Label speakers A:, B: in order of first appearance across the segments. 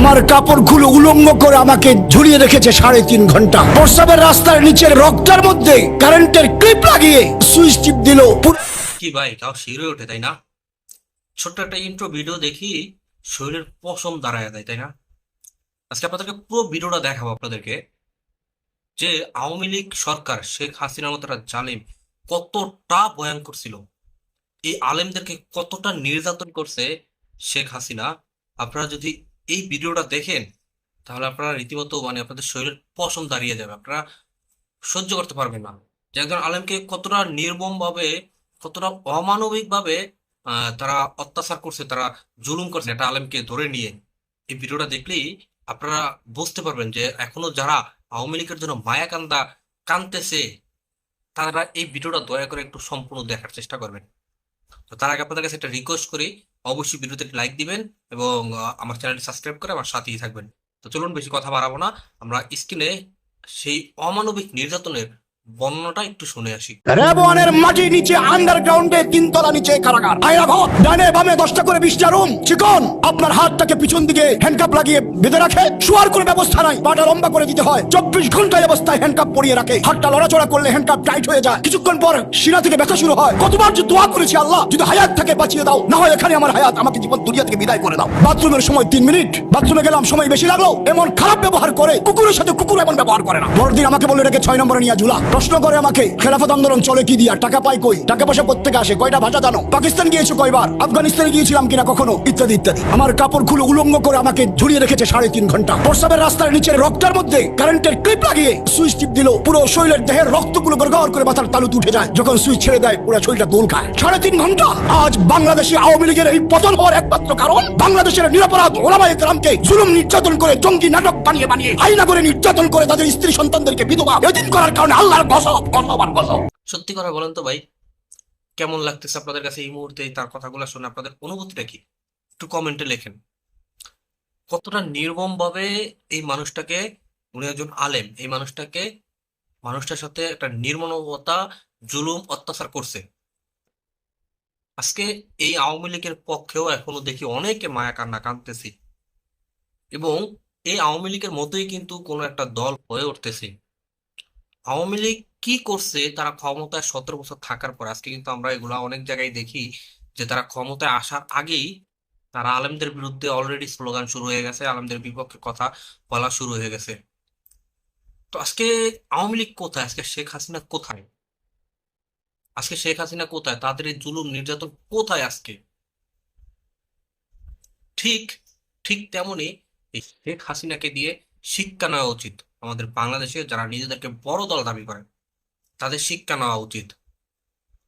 A: আমার কাপড়গুলো উলঙ্গ করে আমাকে ঝুলিয়ে রেখেছে 3.5 ঘন্টা। প্রস্রাবের রাস্তার নিচের রক্তের মধ্যে কারেন্টের ক্লিপ লাগিয়ে সুইচ টিপ দিল।
B: কি ভাই, তাও শিউরে ওঠে তাই না? ছোট্ট একটা ইন্ট্রো ভিডিও দেখি শরীরের পশম দাঁড়ায় দেয় তাই না? আজকে আপনাদেরকে পুরো ভিডিওটা দেখাবো আপনাদেরকে, যে আওয়ামী লীগ সরকার শেখ হাসিনার মতো একটা জালিম কতটা ভয়ঙ্কর ছিল, এই আলেমদেরকে কতটা নির্যাতন করছে শেখ হাসিনা। আপনারা যদি এই ভিডিওটা দেখেন তাহলে আপনারা রীতিমতো আপনাদের শরীরের পশম দাঁড়িয়ে যাবে, আপনারা সহ্য করতে পারবেন না যে একজন আলেমকে কতটা নির্মম ভাবে, কতটা অমানবিক ভাবে তারা অত্যাচার করছে, তারা জুলুম করছে একটা আলেমকে ধরে নিয়ে। এই ভিডিওটা দেখলেই আপনারা বুঝতে পারবেন যে এখনো যারা আওয়ামী লীগের জন্য মায়া কান্দা কানতেছে, তারা এই ভিডিওটা দয়া করে একটু সম্পূর্ণ দেখার চেষ্টা করবেন। তো তার আগে আপনাদের কাছে একটা রিকোয়েস্ট করি, অবশ্যই ভিডিওতে লাইক দিবেন এবং আমার চ্যানেলটি সাবস্ক্রাইব করে আমার সাথেই থাকবেন। তো চলুন বেশি কথা বাড়াবো না, আমরা স্ক্রিনে সেই অমানবিক নির্যাতনের বর্ণনাটা একটু শুনে আসি।
A: রেবনের মাটির নিচে আন্ডারগ্রাউন্ডে 3 তলা নিচে কারাগার, আয়রা ঘর, ডানে বামে 10টা করে 20টা রুম। চিকন আপনার হাতটাকে পিছন দিকে হ্যান্ডকাপ লাগিয়ে বেঁধে রাখে, শোয়ার কোনো ব্যবস্থা নাই, পাটা লম্বা করে দিতে হয়। 24 ঘন্টা অবস্থায় হ্যান্ডকাপ পরিয়ে রাখে, হাতটা লড়াচড়া করলে হ্যান্ডকাপ টাইট হয়ে যায়। কিছুক্ষণ পর শিরা থেকে ব্যথা শুরু হয়। কতবার যে দোয়া করেছি, আল্লাহ যদি হায়াত থাকে বাঁচিয়ে দাও, না হয় এখানে আমার হায়াত, আমাকে জীবন দুনিয়া থেকে বিদায় করে দাও। বাথরুমের সময় 3 মিনিট, বাথরুমে গেলাম সময় বেশি লাগলো। এমন খারাপ ব্যবহার করে, কুকুরের সাথে কুকুর এমন ব্যবহার করে না। পরদিন আমাকে বলে রেখে 6 নম্বরে নিয়ে ঝুলা। প্রশ্ন করে আমাকে, খেলাফত আন্দোলন চলে কি দিয়া, টাকা পাই কই, টাকা পয়সা কোত্থেকে আসে, কয়টা ভাষা জানো, পাকিস্তান গিয়েছো কয়বার, আফগানিস্তানে গিয়েছিলাম কিনা কখনো, ইত্যাদি ইত্যাদি। আমার কাপড়গুলো উলঙ্গ করে আমাকে ঝুলিয়ে রেখেছে 3.5 ঘন্টা। প্রস্রাবের রাস্তার নিচের রক্তের মধ্যে কারেন্টের ক্লিপ লাগিয়ে সুইচ টিপ দিল। পুরো শরীরের দেহের রক্তগুলো গড়গড় করে মাথার তালুতে উঠে যায়। যখন সুইচ ছেড়ে দেয় পুরো শরীরটা দোল খায়। 3.5 ঘন্টা। আজ বাংলাদেশে আওয়ামী লীগের এই পতন হওয়ার একমাত্র কারণ, বাংলাদেশের নিরপরাধ ওলামায়ে কেরামকে জুলুম নির্যাতন করে, জঙ্গি নাটক বানিয়ে বানিয়ে আইনা করে নির্যাতন করে তাদের স্ত্রী সন্তানদেরকে বিধবা এদিন করার কারণে আল্লাহর গজব গজব আর গজব।
B: সত্যি কথা বলেন তো ভাই, কেমন লাগতেছে আপনাদের কাছে এই মুহূর্তে তার কথাগুলো শুনে? আপনাদের অনুভূতিটা কি একটু কমেন্টে লেখেন। কতটা নির্মম ভাবে এই মানুষটাকে, উনি একজন আলেম, এই মানুষটার সাথে একটা নির্মমতা, জুলুম, অত্যাচার করছে। আজকে এই আওয়ামী লীগের পক্ষেও এখনো দেখি অনেকে মায়া কান্না কাঁদতেছি, এবং এই আওয়ামী লীগের মতোই কিন্তু কোনো একটা দল হয়ে উঠতেছে। আওয়ামী লীগ কি করছে, তারা ক্ষমতায় 17 বছর থাকার পর, আজকে কিন্তু আমরা এগুলা অনেক জায়গায় দেখি যে তারা ক্ষমতায় আসার আগেই তারা আলেমদের বিরুদ্ধে অলরেডি স্লোগান শুরু হয়ে গেছে, আলেমদের বিপক্ষে কথা বলা শুরু হয়ে গেছে। তো আজকে আওয়ামী লীগ কোথায়? আজকে শেখ হাসিনা কোথায়? আজকে শেখ হাসিনা কোথায়? তাদের এই জুলুম নির্যাতন কোথায় আজকে? ঠিক ঠিক তেমনি এই শেখ হাসিনাকে দিয়ে শিক্ষা নেওয়া উচিত আমাদের বাংলাদেশে যারা নিজেদেরকে বড় দল দাবি করে, তাদের শিক্ষা নেওয়া উচিত।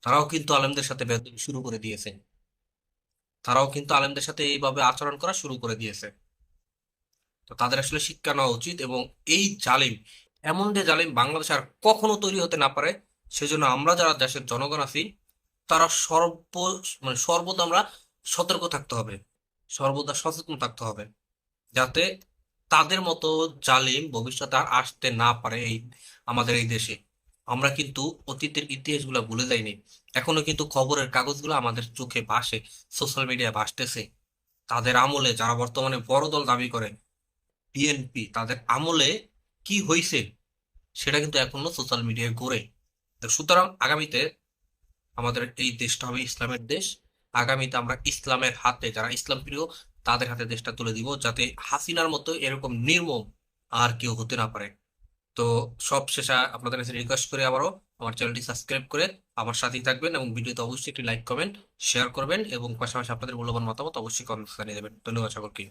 B: তারাও কিন্তু আলেমদের সাথে বেয়াদবি শুরু করে দিয়েছে, তারাও কিন্তু আলেমদের সাথে এইভাবে আচরণ করা শুরু করে দিয়েছে। তো তাদের আসলে শিক্ষা নেওয়া উচিত, এবং এই জালিম, এমন যে জালিম বাংলাদেশ আর কখনো তৈরি হতে না পারে, সেজন্য আমরা যারা দেশের জনগণ আছি তারা সর্বদা আমরা সতর্ক থাকতে হবে, সর্বদা সচেতন থাকতে হবে, যাতে তাদের মতো জালিম ভবিষ্যতে আর আসতে না পারে এই আমাদের এই দেশে। আমরা কিন্তু অতীতের ইতিহাসগুলো ভুলে যাইনি, এখনো কিন্তু খবরের কাগজগুলো আমাদের চোখে ভাসে, সোশ্যাল মিডিয়ায় ভাসতেছে। তাদের আমলে, যারা বর্তমানে বড় দল দাবি করে বিএনপি, তাদের আমলে কি হয়েছে সেটা কিন্তু এখনো সোশ্যাল মিডিয়ায় ঘুরে। তো সুতরাং আগামীতে আমাদের এই দেশটা হবে ইসলামের দেশ। আগামীতে আমরা ইসলামের হাতে, যারা ইসলাম প্রিয় তাদের হাতে দেশটা তুলে দিব, যাতে হাসিনার মতো এরকম নির্মম আর কেউ হতে না পারে। তো সব শেষে আপনাদের কাছে রিকোয়েস্ট করে আবারও আমার চ্যানেলটি সাবস্ক্রাইব করে আমার সাথেই থাকবেন, এবং ভিডিওতে অবশ্যই একটি লাইক, কমেন্ট, শেয়ার করবেন, এবং পাশাপাশি আপনাদের মূল্যবান মতামত অবশ্যই কমেন্টস জানিয়ে দেবেন। ধন্যবাদ সকলকে।